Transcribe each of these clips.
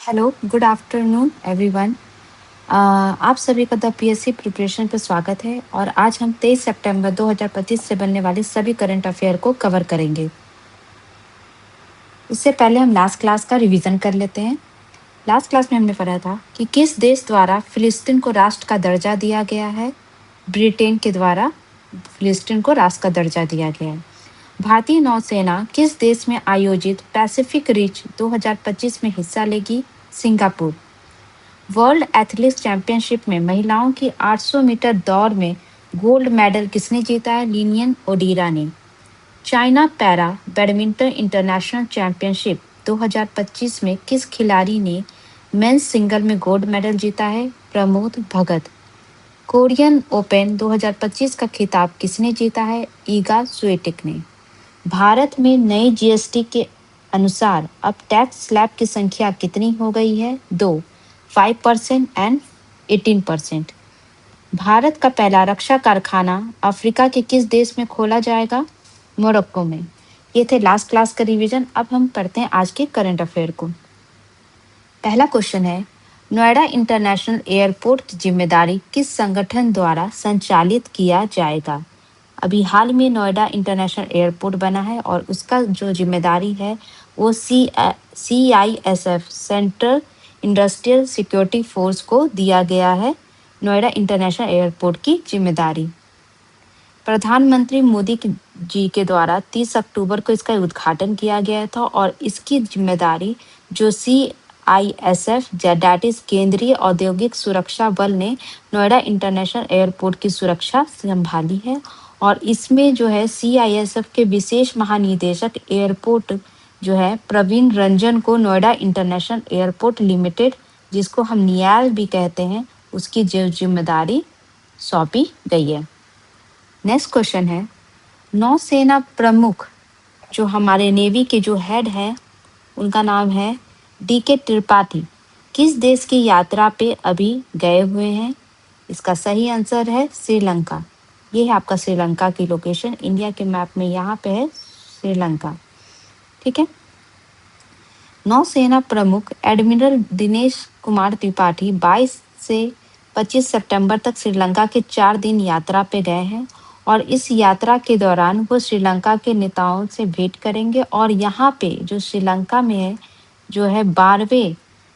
Hello, good afternoon everyone. आप सभी का द पीएससी प्रिपरेशन पे स्वागत है और आज हम 23 सितंबर 2025 से बनने वाले सभी करंट अफेयर को कवर करेंगे। इससे पहले हम लास्ट क्लास का रिवीजन कर लेते हैं। लास्ट क्लास में हमने पढ़ा था कि किस देश द्वारा फिलिस्तीन को राष्ट्र का दर्जा दिया गया है। ब्रिटेन के द्वारा फिलिस्तीन को राष्ट्र का दर्जा दिया गया है। भारतीय नौसेना किस देश में आयोजित पैसिफिक रिच 2025 में हिस्सा लेगी। सिंगापुर। वर्ल्ड एथलेटिक्स चैंपियनशिप में महिलाओं की 800 मीटर दौड़ में गोल्ड मेडल किसने जीता है। लिनियन ओडीरा ने। China para badminton international championship 2025 में किस खिलाड़ी ने मेंस सिंगल में गोल्ड मेडल जीता है। प्रमोद भगत। कोरियन ओपन 2025 का खिताब किसने जीता है। ईगा स्विएटेक ने। भारत में नई जीएसटी के अनुसार अब टैक्स स्लैब की संख्या कितनी हो गई है। 2, 5% एंड 18%। भारत का पहला रक्षा कारखाना अफ्रीका के किस देश में खोला जाएगा। मोरक्को में। ये थे लास्ट क्लास का रिवीजन। अब हम पढ़ते हैं आज के करंट अफेयर को। पहला क्वेश्चन है, नोएडा इंटरनेशनल एयरपोर्ट की जिम्मेदारी किस संगठन द्वारा संचालित किया जाएगा। अभी हाल में नोएडा इंटरनेशनल एयरपोर्ट बना है और उसका जो जिम्मेदारी है वो CISF central industrial security force को दिया गया है। नोएडा इंटरनेशनल एयरपोर्ट की जिम्मेदारी प्रधानमंत्री मोदी जी के द्वारा 30 अक्टूबर को इसका उद्घाटन किया गया था और इसकी जिम्मेदारी जो CISF दैट इज केंद्रीय औद्योगिक सुरक्षा बल ने नोएडा इंटरनेशनल एयरपोर्ट की सुरक्षा संभाली है। और इसमें जो है CISF के विशेष महानिदेशक एयरपोर्ट जो है प्रवीण रंजन को नोएडा इंटरनेशनल एयरपोर्ट लिमिटेड, जिसको हम नियाल भी कहते हैं, उसकी जिम्मेदारी सौंपी गई है। नेक्स्ट क्वेश्चन है, नौसेना प्रमुख जो हमारे नेवी के जो हेड है उनका नाम है DK त्रिपाठी, किस देश की यात्रा पे अभी गए हुए हैं। इसका सही आंसर है श्रीलंका। ये है आपका श्रीलंका की लोकेशन, इंडिया के मैप में यहाँ पे है श्रीलंका। ठीक है। नौसेना प्रमुख एडमिरल दिनेश कुमार त्रिपाठी 22 से 25 सितंबर तक श्रीलंका के 4 दिन यात्रा पे गए हैं और इस यात्रा के दौरान वो श्रीलंका के नेताओं से भेंट करेंगे और यहाँ पे जो श्रीलंका में है जो है 12वें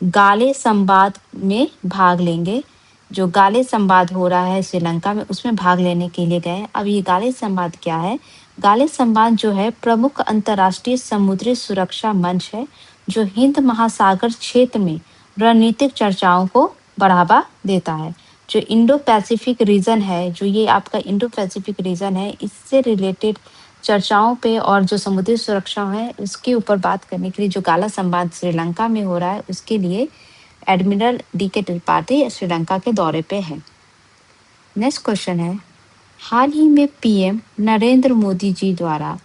गाले संवाद में भाग लेंगे। जो गाले संवाद हो रहा है श्रीलंका में उसमें भाग लेने के लिए गए। अब ये गाले संवाद क्या है। गाले संवाद जो है प्रमुख अंतर्राष्ट्रीय समुद्री सुरक्षा मंच है जो हिंद महासागर क्षेत्र में रणनीतिक चर्चाओं को बढ़ावा देता है। जो इंडो पैसिफिक रीजन है, जो ये आपका इंडो पैसिफिक रीजन है, इससे रिलेटेड चर्चाओं पे और जो समुद्री सुरक्षा है उसके ऊपर बात करने के लिए जो गाला संवाद श्रीलंका में हो रहा है उसके लिए एडमिरल DK त्रिपाठी श्रीलंका के दौरे पे है। नेक्स्ट क्वेश्चन है, हाल ही में PM नरेंद्र मोदी जी द्वारा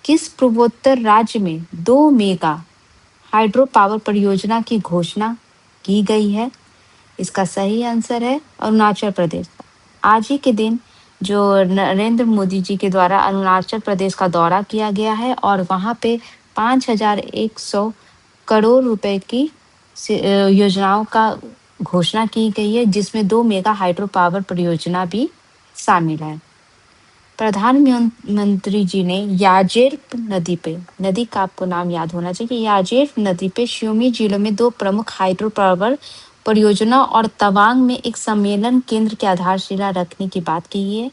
किस पूर्वोत्तर राज्य में 2 मेगा हाइड्रो पावर परियोजना की घोषणा की गई है। इसका सही आंसर है अरुणाचल प्रदेश। आज ही के दिन जो नरेंद्र मोदी जी के द्वारा अरुणाचल प्रदेश का दौरा किया गया है और वहाँ पे 5100 करोड़ रुपए की योजनाओं का घोषणा की गई है, जिसमें 2 मेगा हाइड्रो पावर परियोजना भी शामिल है। प्रधानमंत्री जी ने याजेर नदी पे, नदी का आपको नाम याद होना चाहिए, याजेर नदी पे श्योमी जिलों में 2 प्रमुख हाइड्रो पावर परियोजना और तवांग में एक सम्मेलन केंद्र की आधारशिला रखने की बात की है।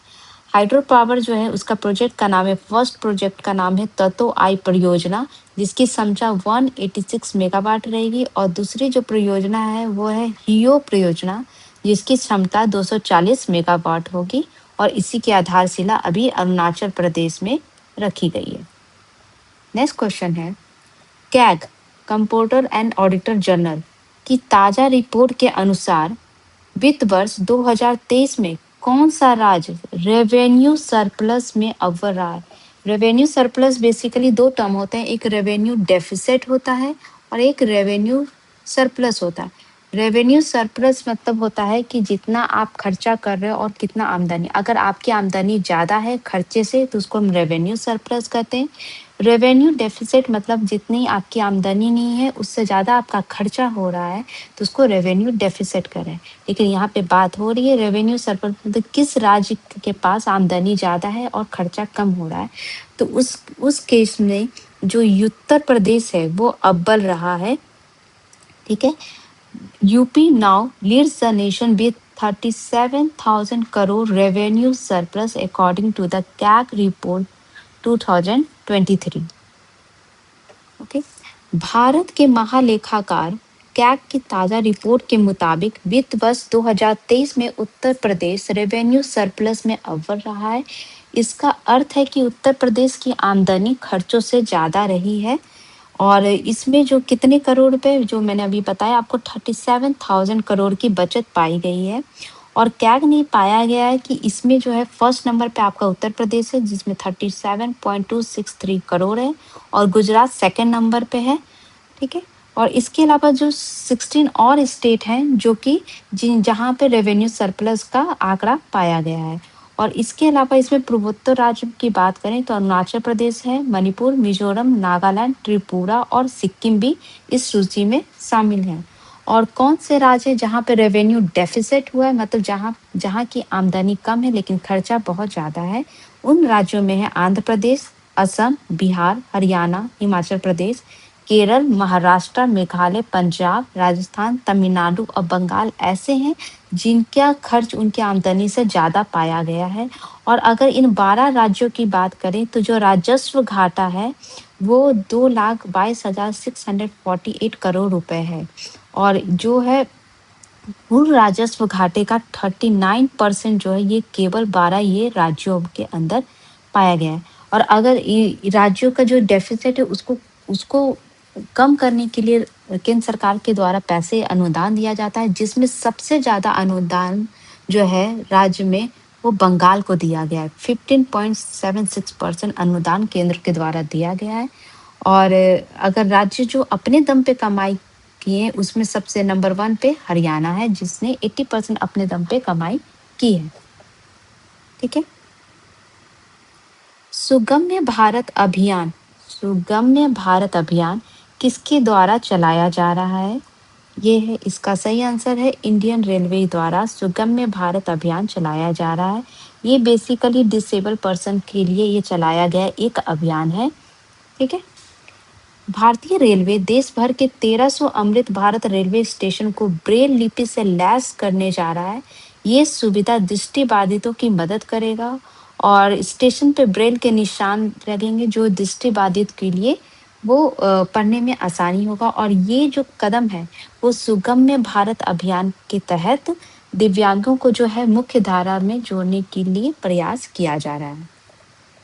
हाइड्रो पावर जो है उसका प्रोजेक्ट का नाम है, फर्स्ट प्रोजेक्ट का नाम है ततो आई परियोजना, जिसकी क्षमता 186 मेगावाट रहेगी और दूसरी जो परियोजना है वो है हियो परियोजना, जिसकी क्षमता 240 मेगावाट होगी और इसी की आधारशिला अभी अरुणाचल प्रदेश में रखी गई है। नेक्स्ट क्वेश्चन है, CAG comptroller and auditor general की ताजा रिपोर्ट के अनुसार वित्त वर्ष 2023 में कौन सा राज्य रेवेन्यू सरप्लस में अव्वल रहा है। रेवेन्यू सरप्लस बेसिकली 2 टर्म होते हैं, एक रेवेन्यू डेफिसिट होता है और एक रेवेन्यू सरप्लस होता है। रेवेन्यू सरप्लस मतलब होता है कि जितना आप खर्चा कर रहे हो और कितना आमदनी, अगर आपकी आमदनी ज़्यादा है खर्चे से तो उसको हम रेवेन्यू सरप्लस कहते हैं। रेवेन्यू डेफिसिट मतलब जितनी आपकी आमदनी नहीं है उससे ज़्यादा आपका खर्चा हो रहा है, तो उसको रेवेन्यू डेफिसिट करें। लेकिन यहाँ पे बात हो रही है रेवेन्यू सरप्लस, मतलब किस राज्य के पास आमदनी ज़्यादा है और खर्चा कम हो रहा है। तो उस केस में जो उत्तर प्रदेश है वो अव्वल रहा है। ठीक है, UP now leads the nation with 37,000 crore revenue surplus according to the CAG report 2023। Okay, Bharat के महालेखाकार कैग की ताजा रिपोर्ट के मुताबिक वित्त वर्ष 2023 में उत्तर प्रदेश रेवेन्यू सरप्लस में अव्वल रहा है। इसका अर्थ है कि उत्तर प्रदेश की आमदनी खर्चों से ज्यादा रही है और इसमें जो कितने करोड़ रुपए जो मैंने अभी बताया आपको 37,000 करोड़ की बचत पाई गई है। और कैग ने पाया गया है कि इसमें जो है फर्स्ट नंबर पे आपका उत्तर प्रदेश है जिसमें 37.263 करोड़ है और गुजरात सेकंड नंबर पे है। ठीक है, और इसके अलावा जो 16 और स्टेट हैं जो कि जहाँ पे रेवेन्यू सरप्लस का आंकड़ा पाया गया है। और इसके अलावा इसमें पूर्वोत्तर राज्य की बात करें तो अरुणाचल प्रदेश है, मणिपुर, मिजोरम, नागालैंड, त्रिपुरा और सिक्किम भी इस सूची में शामिल हैं। और कौन से राज्य है जहाँ पे रेवेन्यू डेफिसिट हुआ है, मतलब जहाँ जहाँ की आमदनी कम है लेकिन खर्चा बहुत ज़्यादा है, उन राज्यों में है आंध्र प्रदेश, असम, बिहार, हरियाणा, हिमाचल प्रदेश, केरल, महाराष्ट्र, मेघालय, पंजाब, राजस्थान, तमिलनाडु और बंगाल ऐसे हैं जिनका खर्च उनकी आमदनी से ज़्यादा पाया गया है। और अगर इन 12 राज्यों की बात करें तो जो राजस्व घाटा है वो 2,22,648 करोड़ रुपए है। और जो है कुल राजस्व घाटे का 39% जो है ये केवल 12 ये राज्यों के अंदर पाया गया है। और अगर राज्यों का जो डेफिसिट है उसको उसको कम करने के लिए केंद्र सरकार के द्वारा पैसे अनुदान दिया जाता है, जिसमें सबसे ज्यादा अनुदान जो है राज्य में वो बंगाल को दिया गया है। 15.76% अनुदान केंद्र के द्वारा दिया गया है। और अगर राज्य जो अपने दम पे कमाई किए उसमें सबसे नंबर 1 पे हरियाणा है जिसने 80% अपने दम पे कमाई की है। ठीक है, सुगम्य भारत अभियान, सुगम्य भारत अभियान किसके द्वारा चलाया जा रहा है? ये है इसका सही आंसर है इंडियन रेलवे द्वारा सुगम्य भारत अभियान चलाया जा रहा है। ये बेसिकली डिसेबल पर्सन के लिए ये चलाया गया एक अभियान है। ठीक है, भारतीय रेलवे देश भर के 1300 अमृत भारत रेलवे स्टेशन को ब्रेल लिपि से लैस करने जा रहा है। ये सुविधा दृष्टिबाधितों की मदद करेगा और स्टेशन पे ब्रेल के निशान लगेंगे जो दृष्टिबाधित के लिए वो पढ़ने में आसानी होगा। और ये जो कदम है वो सुगम्य भारत अभियान के तहत दिव्यांगों को जो है मुख्य धारा में जोड़ने के लिए प्रयास किया जा रहा है।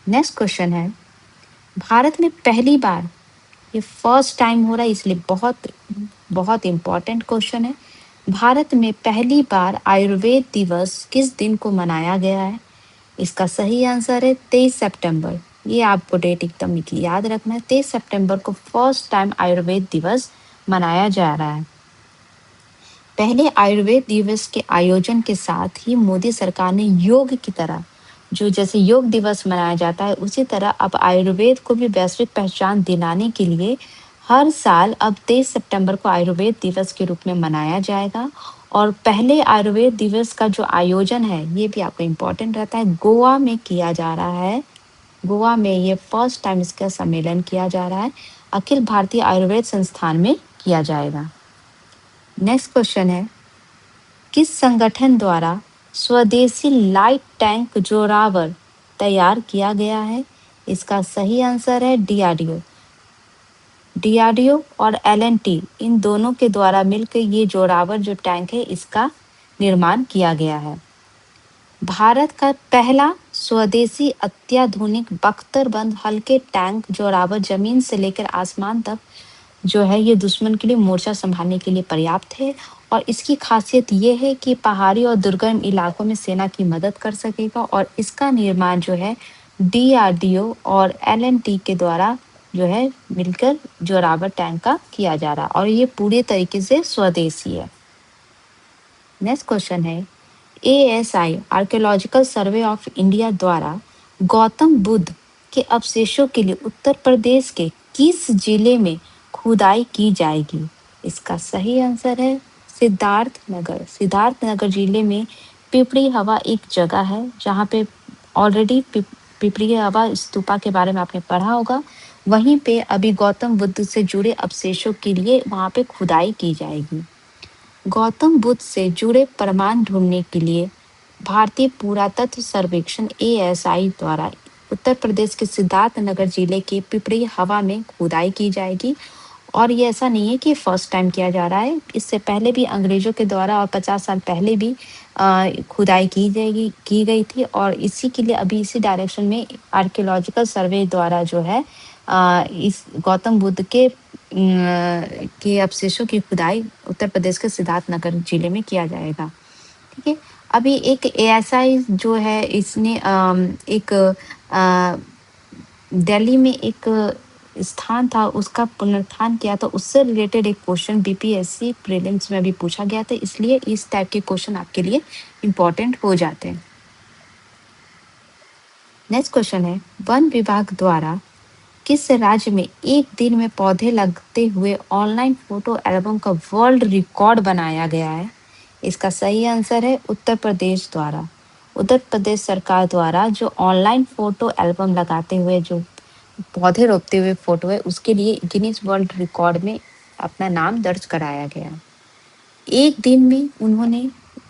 नेक्स्ट क्वेश्चन है, भारत में पहली बार, ये फर्स्ट टाइम हो रहा है इसलिए बहुत बहुत इम्पोर्टेंट क्वेश्चन है, भारत में पहली बार आयुर्वेद दिवस किस दिन को मनाया गया है? इसका सही आंसर है 23 सितंबर। ये आपको डेट एकदम याद रखना है, 23 सितंबर को फर्स्ट टाइम आयुर्वेद दिवस मनाया जा रहा है। पहले आयुर्वेद दिवस के आयोजन के साथ ही मोदी सरकार ने योग की तरह, जो जैसे योग दिवस मनाया जाता है उसी तरह अब आयुर्वेद को भी वैश्विक पहचान दिलाने के लिए हर साल अब 23 सितंबर को आयुर्वेद दिवस के रूप में मनाया जाएगा। और पहले आयुर्वेद दिवस का जो आयोजन है ये भी आपको इम्पोर्टेंट रहता है, गोवा में किया जा रहा है। गोवा में ये फर्स्ट टाइम इसका सम्मेलन किया जा रहा है, अखिल भारतीय आयुर्वेद संस्थान में किया जाएगा। नेक्स्ट क्वेश्चन है, किस संगठन द्वारा स्वदेशी लाइट टैंक जोरावर तैयार किया गया है? इसका सही आंसर है डीआरडीओ। डीआरडीओ और एलएनटी इन दोनों के द्वारा मिलकर ये जोरावर जो टैंक है इसका निर्माण किया गया है। भारत का पहला स्वदेशी अत्याधुनिक बख्तरबंद हल्के टैंक जोरावर जमीन से लेकर आसमान तक जो है ये दुश्मन के लिए मोर्चा संभालने के लिए पर्याप्त है। और इसकी खासियत ये है कि पहाड़ी और दुर्गम इलाकों में सेना की मदद कर सकेगा। और इसका निर्माण जो है डीआरडीओ और एलएनटी के द्वारा जो है मिलकर जोरावर टैंक का किया जा रहा है और ये पूरे तरीके से स्वदेशी है। नेक्स्ट क्वेश्चन है, ASI archaeological survey of India द्वारा गौतम बुद्ध के अवशेषों के लिए उत्तर प्रदेश के किस जिले में खुदाई की जाएगी? इसका सही आंसर है सिद्धार्थनगर। सिद्धार्थनगर जिले में पिपरी हवा एक जगह है जहाँ पे ऑलरेडी पिपरी हवा स्तूपा के बारे में आपने पढ़ा होगा। वहीं पे अभी गौतम बुद्ध से जुड़े अवशेषों के लिए वहाँ पे खुदाई की जाएगी। गौतम बुद्ध से जुड़े प्रमाण ढूंढने के लिए भारतीय पुरातत्व सर्वेक्षण ASI द्वारा उत्तर प्रदेश के सिद्धार्थनगर जिले के पिपरी हवा में खुदाई की जाएगी। और ये ऐसा नहीं है कि फर्स्ट टाइम किया जा रहा है, इससे पहले भी अंग्रेजों के द्वारा और 50 साल पहले भी खुदाई की गई थी और इसी के लिए अभी इसी डायरेक्शन में आर्कियोलॉजिकल सर्वे द्वारा जो है इस गौतम बुद्ध के अवशेषों की खुदाई उत्तर प्रदेश के सिद्धार्थनगर जिले में किया जाएगा। ठीक है, अभी एक ASI जो है इसने एक दिल्ली में एक स्थान था उसका पुनरुत्थान किया था, उससे रिलेटेड एक क्वेश्चन BPSC प्रीलिम्स में भी पूछा गया था, इसलिए इस टाइप के क्वेश्चन आपके लिए इम्पोर्टेंट हो जाते हैं। नेक्स्ट क्वेश्चन है, वन विभाग द्वारा किस राज्य में एक दिन में पौधे लगते हुए ऑनलाइन फोटो एल्बम का वर्ल्ड रिकॉर्ड बनाया गया है? इसका सही आंसर है उत्तर प्रदेश द्वारा। उत्तर प्रदेश सरकार द्वारा जो ऑनलाइन फोटो एल्बम लगाते हुए जो पौधे रोपते हुए फोटो है उसके लिए गिनीज वर्ल्ड रिकॉर्ड में अपना नाम दर्ज कराया गया। एक दिन में उन्होंने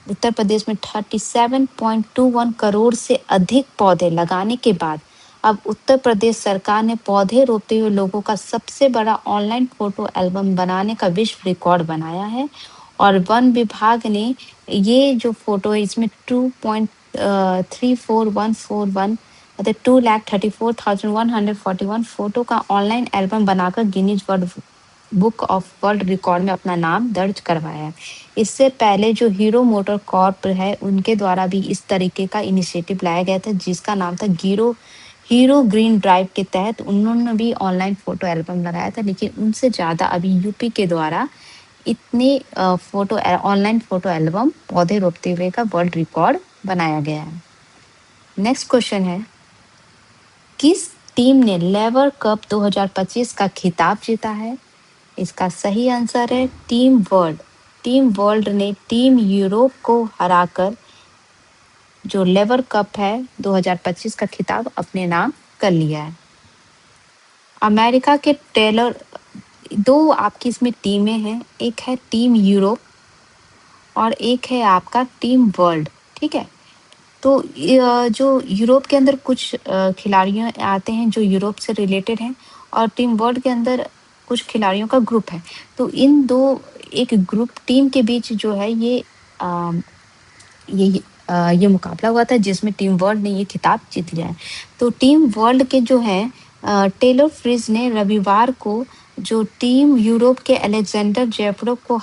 उत्तर प्रदेश में 37.21 करोड़ से अधिक पौधे लगाने के बाद अब उत्तर प्रदेश सरकार ने पौधे रोपते हुए लोगों का सबसे बड़ा ऑनलाइन फोटो एल्बम बनाने का विश्व रिकॉर्ड बनाया है। और वन विभाग ने ये जो फोटो है इसमें 2.34141 मतलब 2,34,141 फोटो का ऑनलाइन एल्बम बनाकर Guinness world book of world record में अपना नाम दर्ज करवाया है। इससे पहले जो हीरो मोटर कॉर्प है उनके द्वारा भी इस तरीके का इनिशिएटिव लाया गया था जिसका नाम था हीरो ग्रीन ड्राइव के तहत उन्होंने भी ऑनलाइन फोटो एल्बम लगाया था, लेकिन उनसे ज़्यादा अभी यूपी के द्वारा इतने ऑनलाइन फोटो एल्बम पौधे रोपते हुए का वर्ल्ड रिकॉर्ड बनाया गया है। नेक्स्ट क्वेश्चन है, किस टीम ने लेवर कप 2025 का खिताब जीता है? इसका सही आंसर है टीम वर्ल्ड। टीम वर्ल्ड ने टीम यूरोप को हराकर जो लेवर कप है 2025 का खिताब अपने नाम कर लिया है। अमेरिका के टेलर दो आपकी इसमें टीमें हैं, एक है टीम यूरोप और एक है आपका टीम वर्ल्ड। ठीक है, तो जो यूरोप के अंदर कुछ खिलाड़ियों आते हैं जो यूरोप से रिलेटेड हैं और टीम वर्ल्ड के अंदर कुछ खिलाड़ियों का ग्रुप है। तो इन दो एक ग्रुप टीम के बीच जो है ये मुकाबला हुआ था जिसमें टीम वर्ल्ड ने ये खिताब जीत लिया है। तो टीम वर्ल्ड के जो है टेलर फ्रिज ने रविवार को जो टीम यूरोप के अलेक्जेंडर जेवरोव को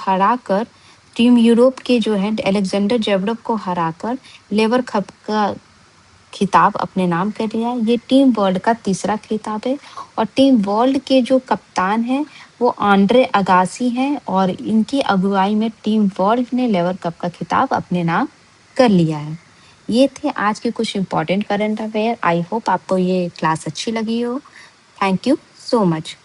हराकर लेवर कप का खिताब अपने नाम कर लिया है। ये टीम वर्ल्ड का तीसरा खिताब है और टीम वर्ल्ड के जो कप्तान हैं वो आंद्रे अगासी हैं और इनकी अगुवाई में टीम वर्ल्ड ने लेवर कप का खिताब अपने नाम कर लिया है। ये थे आज के कुछ important current affair. I hope आपको ये क्लास अच्छी लगी हो। Thank you so much.